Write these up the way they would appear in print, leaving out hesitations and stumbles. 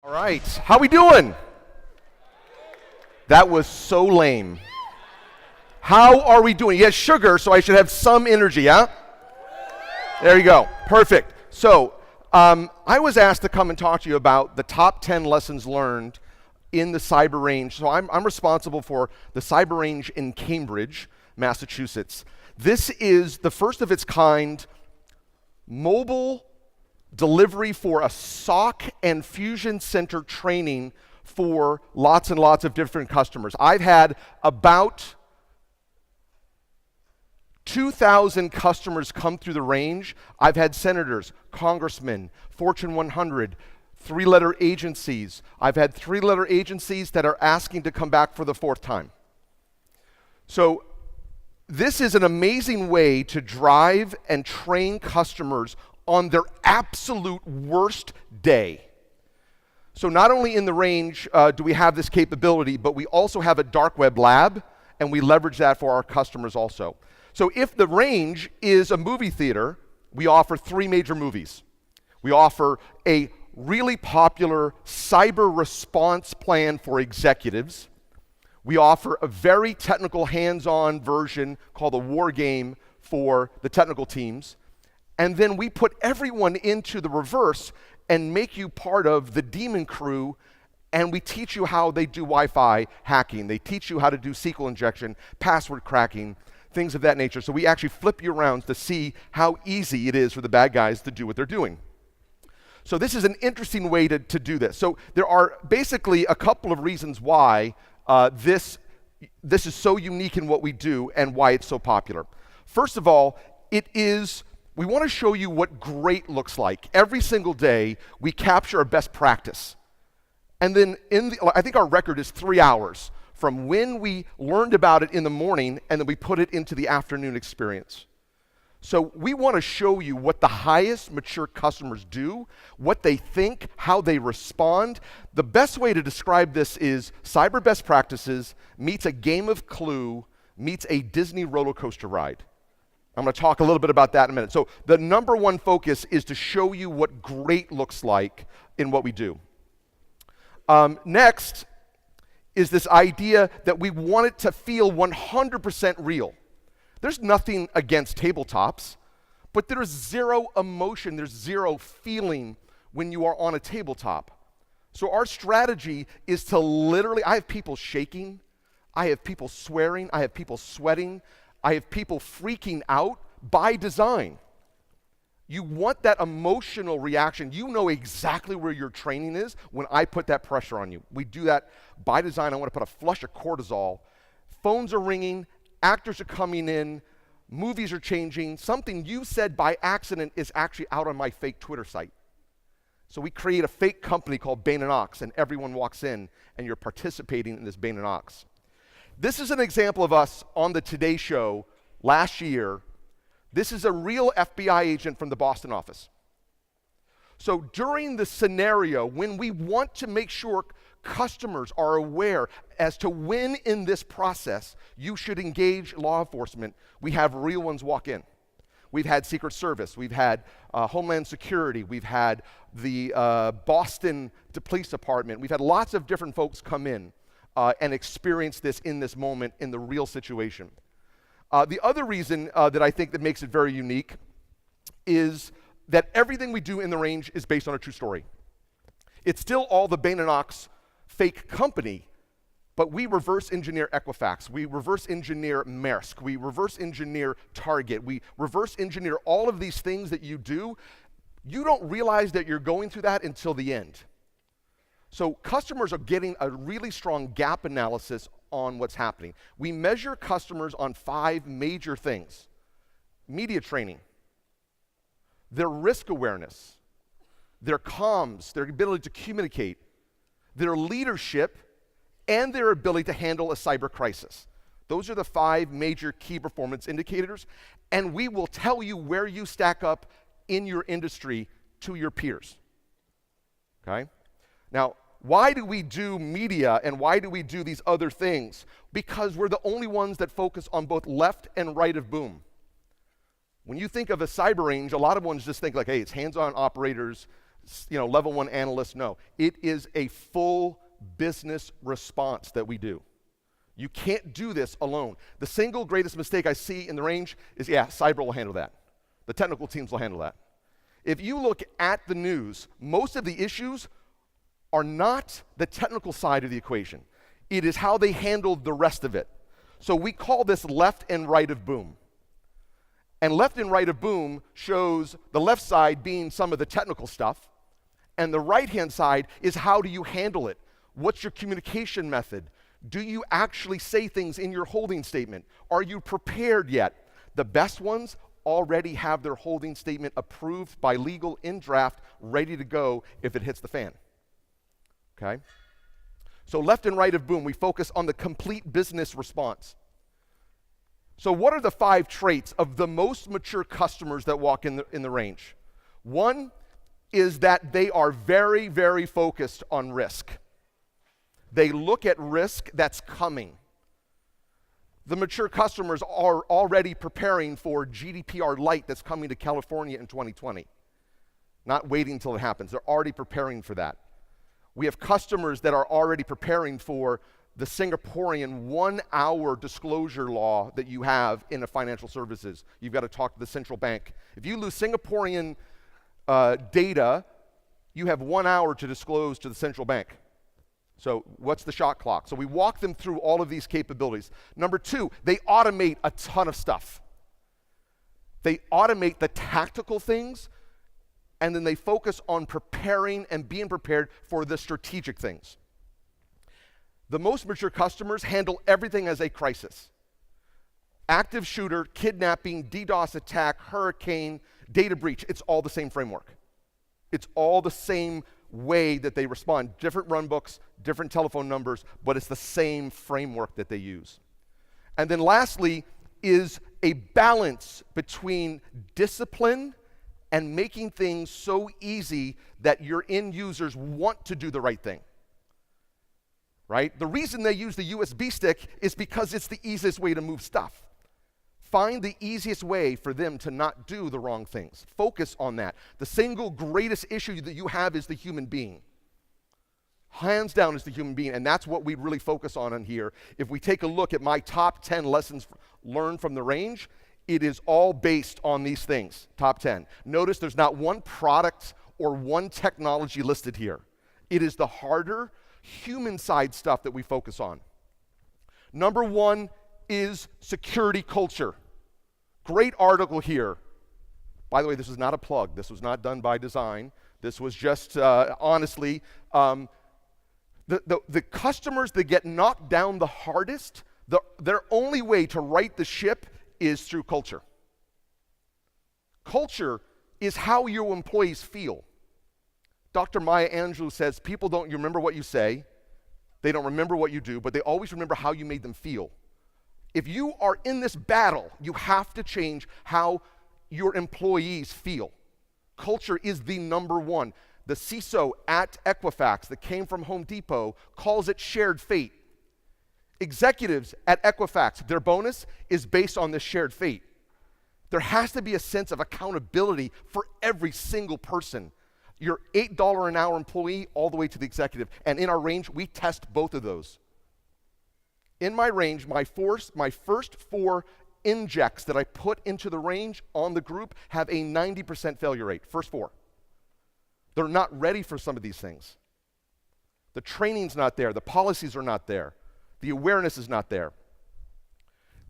All right, how we doing? That was so lame. How are we doing? Yes, sugar, so I should have some energy, yeah? There you go, perfect. So, I was asked to come and talk to you about the top 10 lessons learned in the cyber range. So I'm responsible for the cyber range in Cambridge, Massachusetts. This is the first of its kind mobile delivery for a SOC and Fusion Center training for lots and lots of different customers. I've had about 2,000 customers come through the range. I've had senators, congressmen, Fortune 100, three-letter agencies. I've had three-letter agencies that are asking to come back for the fourth time. So this is an amazing way to drive and train customers on their absolute worst day. So not only in the range do we have this capability, but we also have a dark web lab, and we leverage that for our customers also. So if the range is a movie theater, we offer 3 major movies. We offer a really popular cyber response plan for executives. We offer a very technical hands-on version called a war game for the technical teams. And then we put everyone into the reverse and make you part of the demon crew, and we teach you how they do Wi-Fi hacking. They teach you how to do SQL injection, password cracking, things of that nature. So we actually flip you around to see how easy it is for the bad guys to do what they're doing. So this is an interesting way to do this. So there are basically a couple of reasons why this is so unique in what we do and why it's so popular. First of all, we want to show you what great looks like. Every single day, we capture a best practice. And then I think our record is 3 hours from when we learned about it in the morning, and then we put it into the afternoon experience. So we want to show you what the highest mature customers do, what they think, how they respond. The best way to describe this is cyber best practices meets a game of Clue meets a Disney roller coaster ride. I'm going to talk a little bit about that in a minute. So the number one focus is to show you what great looks like in what we do. Next is this idea that we want it to feel 100% real. There's nothing against tabletops, but there's zero emotion, there's zero feeling when you are on a tabletop. So our strategy is to literally, I have people shaking, I have people swearing, I have people sweating, I have people freaking out by design. You want that emotional reaction. You know exactly where your training is when I put that pressure on you. We do that by design. I want to put a flush of cortisol. Phones are ringing, actors are coming in, movies are changing. Something you said by accident is actually out on my fake Twitter site. So we create a fake company called Bain & Ox, and everyone walks in, and you're participating in this Bain & Ox. This is an example of us on the Today Show last year. This is a real FBI agent from the Boston office. So during the scenario, when we want to make sure customers are aware as to when in this process you should engage law enforcement, we have real ones walk in. We've had Secret Service, we've had Homeland Security, we've had the Boston Police Department, we've had lots of different folks come in and experience this in this moment in the real situation. The other reason that I think that makes it very unique is that everything we do in the range is based on a true story. It's still all the Bain & Ox fake company, but we reverse engineer Equifax, we reverse engineer Maersk, we reverse engineer Target, we reverse engineer all of these things that you do. You don't realize that you're going through that until the end. So customers are getting a really strong gap analysis on what's happening. We measure customers on 5 major things: media training, their risk awareness, their comms, their ability to communicate, their leadership, and their ability to handle a cyber crisis. Those are the 5 major key performance indicators, and we will tell you where you stack up in your industry to your peers. Okay? Now, why do we do media and why do we do these other things? Because we're the only ones that focus on both left and right of boom. When you think of a cyber range, a lot of ones just think like, hey, it's hands-on operators, level 1 analyst. No, it is a full business response that we do. You can't do this alone. The single greatest mistake I see in the range is, cyber will handle that. The technical teams will handle that. If you look at the news, most of the issues are not the technical side of the equation. It is how they handled the rest of it. So we call this left and right of boom. And left and right of boom shows the left side being some of the technical stuff, and the right-hand side is how do you handle it? What's your communication method? Do you actually say things in your holding statement? Are you prepared yet? The best ones already have their holding statement approved by legal in draft, ready to go if it hits the fan. Okay? So left and right of boom, we focus on the complete business response. So what are the 5 traits of the most mature customers that walk in the range? One is that they are very, very focused on risk. They look at risk that's coming. The mature customers are already preparing for GDPR Lite that's coming to California in 2020. Not waiting until it happens. They're already preparing for that. We have customers that are already preparing for the Singaporean 1-hour disclosure law that you have in a financial services. You've got to talk to the central bank. If you lose Singaporean data, you have 1 hour to disclose to the central bank. So what's the shot clock? So we walk them through all of these capabilities. Number 2, they automate a ton of stuff. They automate the tactical things, and then they focus on preparing and being prepared for the strategic things. The most mature customers handle everything as a crisis. Active shooter, kidnapping, DDoS attack, hurricane, data breach, it's all the same framework. It's all the same way that they respond. Different run books, different telephone numbers, but it's the same framework that they use. And then lastly is a balance between discipline and making things so easy that your end users want to do the right thing. Right? The reason they use the USB stick is because it's the easiest way to move stuff. Find the easiest way for them to not do the wrong things. Focus on that. The single greatest issue that you have is the human being. Hands down is the human being, and that's what we really focus on here. If we take a look at my top 10 lessons learned from the range, it is all based on these things, top 10. Notice there's not one product or one technology listed here. It is the harder, human side stuff that we focus on. Number 1 is security culture. Great article here. By the way, this is not a plug. This was not done by design. This was just, honestly, the customers that get knocked down the hardest, their only way to right the ship is through culture. Culture is how your employees feel. Dr. Maya Angelou says, people don't remember what you say, they don't remember what you do, but they always remember how you made them feel. If you are in this battle, you have to change how your employees feel. Culture is the number 1. The CISO at Equifax that came from Home Depot calls it shared fate. Executives at Equifax, their bonus is based on this shared fate. There has to be a sense of accountability for every single person. Your $8 an hour employee all the way to the executive. And in our range, we test both of those. In my range, my first 4 injects that I put into the range on the group have a 90% failure rate, first 4. They're not ready for some of these things. The training's not there, the policies are not there, the awareness is not there.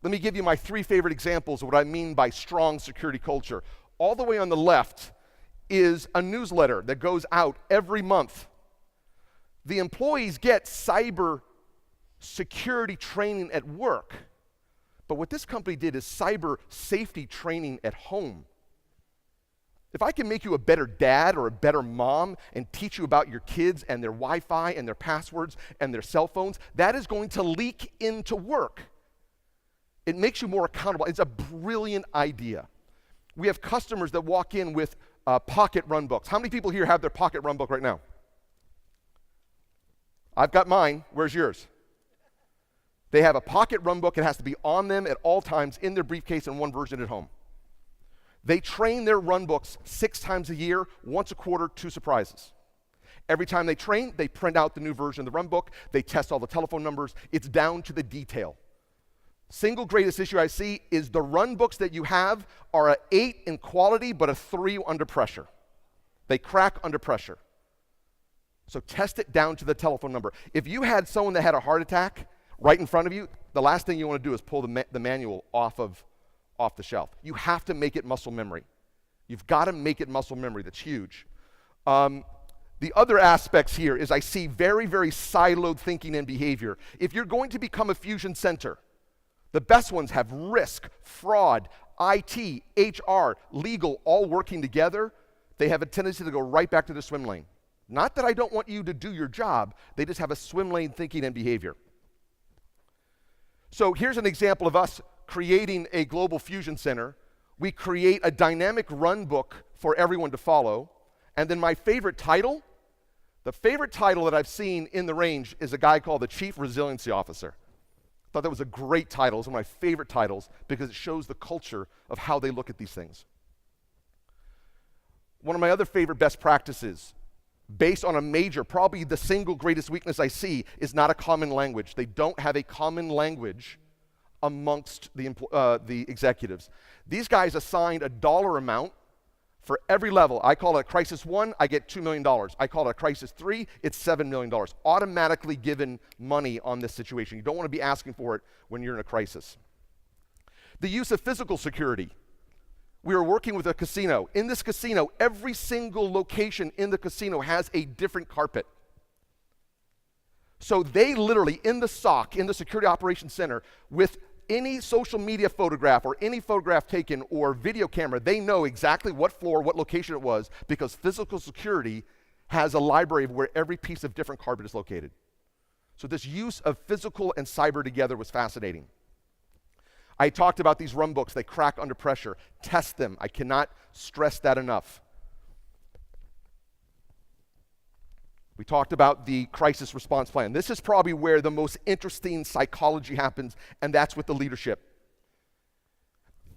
Let me give you my 3 favorite examples of what I mean by strong security culture. All the way on the left is a newsletter that goes out every month. The employees get cyber security training at work, but what this company did is cyber safety training at home. If I can make you a better dad or a better mom and teach you about your kids and their Wi-Fi and their passwords and their cell phones, that is going to leak into work. It makes you more accountable. It's a brilliant idea. We have customers that walk in with pocket run books. How many people here have their pocket run book right now? I've got mine. Where's yours? They have a pocket run book. It has to be on them at all times in their briefcase and one version at home. They train their run books 6 times a year, once a quarter, 2 surprises. Every time they train, they print out the new version of the run book. They test all the telephone numbers. It's down to the detail. Single greatest issue I see is the run books that you have are an 8 in quality, but a 3 under pressure. They crack under pressure. So test it down to the telephone number. If you had someone that had a heart attack right in front of you, the last thing you want to do is pull the manual off the shelf. You have to make it muscle memory. You've got to make it muscle memory. That's huge. The other aspects here is I see very, very siloed thinking and behavior. If you're going to become a fusion center, the best ones have risk, fraud, IT, HR, legal, all working together. They have a tendency to go right back to the swim lane. Not that I don't want you to do your job, they just have a swim lane thinking and behavior. So here's an example of us creating a global fusion center. We create a dynamic run book for everyone to follow. And then my favorite title, the favorite title that I've seen in the range is a guy called the Chief Resiliency Officer. I thought that was a great title. It's one of my favorite titles because it shows the culture of how they look at these things. One of my other favorite best practices, based on a major, probably the single greatest weakness I see, is not a common language. They don't have a common language amongst the executives. These guys assigned a dollar amount for every level. I call it a crisis 1, I get $2 million. I call it a crisis 3, it's $7 million. Automatically given money on this situation. You don't want to be asking for it when you're in a crisis. The use of physical security. We are working with a casino. In this casino, every single location in the casino has a different carpet. So they literally, in the SOC, in the Security Operations Center, with any social media photograph or any photograph taken or video camera, they know exactly what floor, what location it was, because physical security has a library of where every piece of different carpet is located. So this use of physical and cyber together was fascinating. I talked about these run books. They crack under pressure. Test them. I cannot stress that enough. We talked about the crisis response plan. This is probably where the most interesting psychology happens, and that's with the leadership.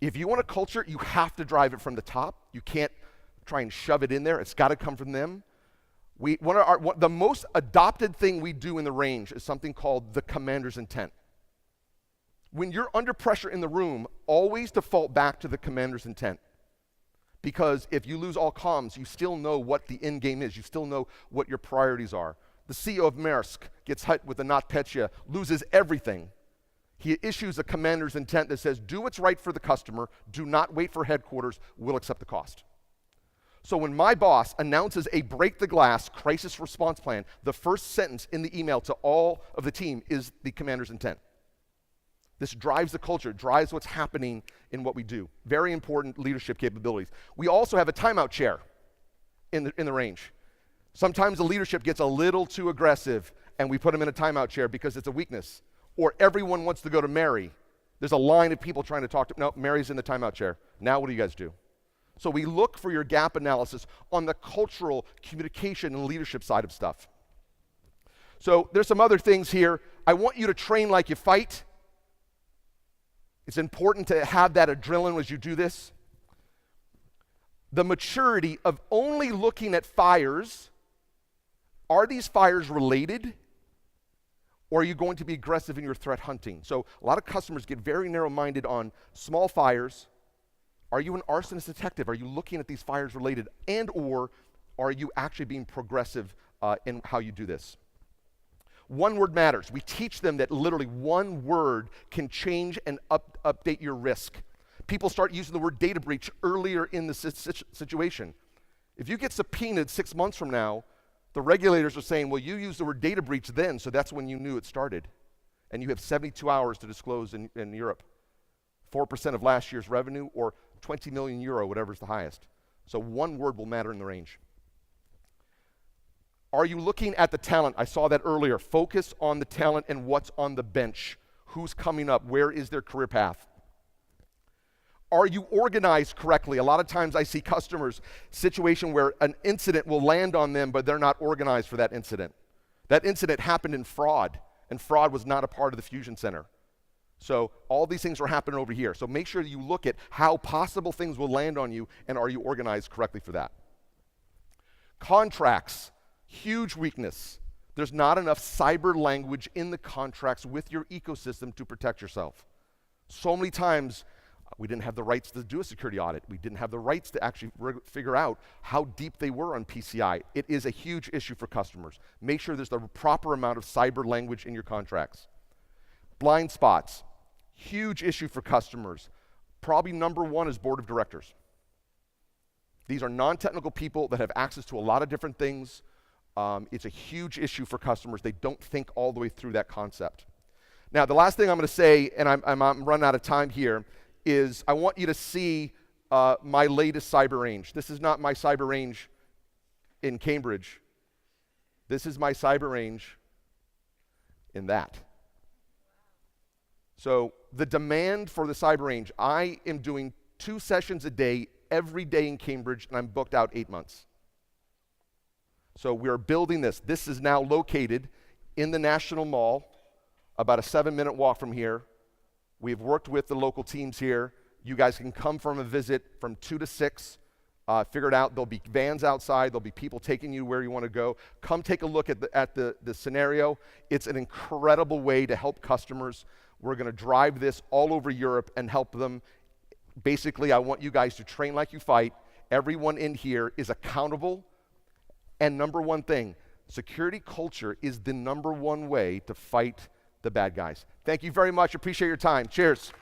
If you want a culture, you have to drive it from the top. You can't try and shove it in there. It's got to come from them. The most adopted thing we do in the range is something called the commander's intent. When you're under pressure in the room, always default back to the commander's intent. Because if you lose all comms, you still know what the end game is. You still know what your priorities are. The CEO of Maersk gets hit with a NotPetya, loses everything. He issues a commander's intent that says, do what's right for the customer, do not wait for headquarters, we'll accept the cost. So when my boss announces a break the glass crisis response plan, the first sentence in the email to all of the team is the commander's intent. This drives the culture, drives what's happening in what we do. Very important leadership capabilities. We also have a timeout chair in the range. Sometimes the leadership gets a little too aggressive and we put them in a timeout chair because it's a weakness. Or everyone wants to go to Mary. There's a line of people trying to talk to, no, Mary's in the timeout chair. Now what do you guys do? So we look for your gap analysis on the cultural communication and leadership side of stuff. So there's some other things here. I want you to train like you fight. It's important to have that adrenaline as you do this. The maturity of only looking at fires. Are these fires related? Or are you going to be aggressive in your threat hunting? So a lot of customers get very narrow-minded on small fires. Are you an arsonist detective? Are you looking at these fires related? And or are you actually being progressive in how you do this? One word matters. We teach them that literally one word can change and update your risk. People start using the word data breach earlier in the situation. If you get subpoenaed 6 months from now, the regulators are saying, well, you used the word data breach then, so that's when you knew it started. And you have 72 hours to disclose in Europe. 4% of last year's revenue or 20 million euro, whatever's the highest. So one word will matter in the range. Are you looking at the talent? I saw that earlier. Focus on the talent and what's on the bench. Who's coming up? Where is their career path? Are you organized correctly? A lot of times I see customers, situation where an incident will land on them, but they're not organized for that incident. That incident happened in fraud, and fraud was not a part of the fusion center. So all these things are happening over here. So make sure that you look at how possible things will land on you, and are you organized correctly for that. Contracts, huge weakness. There's not enough cyber language in the contracts with your ecosystem to protect yourself. So many times, we didn't have the rights to do a security audit. We didn't have the rights to actually figure out how deep they were on PCI. It is a huge issue for customers. Make sure there's the proper amount of cyber language in your contracts. Blind spots, huge issue for customers. Probably number one is board of directors. These are non-technical people that have access to a lot of different things. It's a huge issue for customers. They don't think all the way through that concept. Now, the last thing I'm going to say, and I'm running out of time here, is I want you to see my latest cyber range. This is not my cyber range in Cambridge. This is my cyber range in that. So the demand for the cyber range, I am doing 2 sessions a day, every day in Cambridge, and I'm booked out 8 months. So we're building this. This is now located in the National Mall, about a 7-minute walk from here. We've worked with the local teams here. You guys can come from a visit from 2 to 6, figure it out. There'll be vans outside. There'll be people taking you where you want to go. Come take a look at the scenario. It's an incredible way to help customers. We're going to drive this all over Europe and help them. Basically, I want you guys to train like you fight. Everyone in here is accountable. And number one thing, security culture is the number one way to fight the bad guys. Thank you very much. Appreciate your time. Cheers.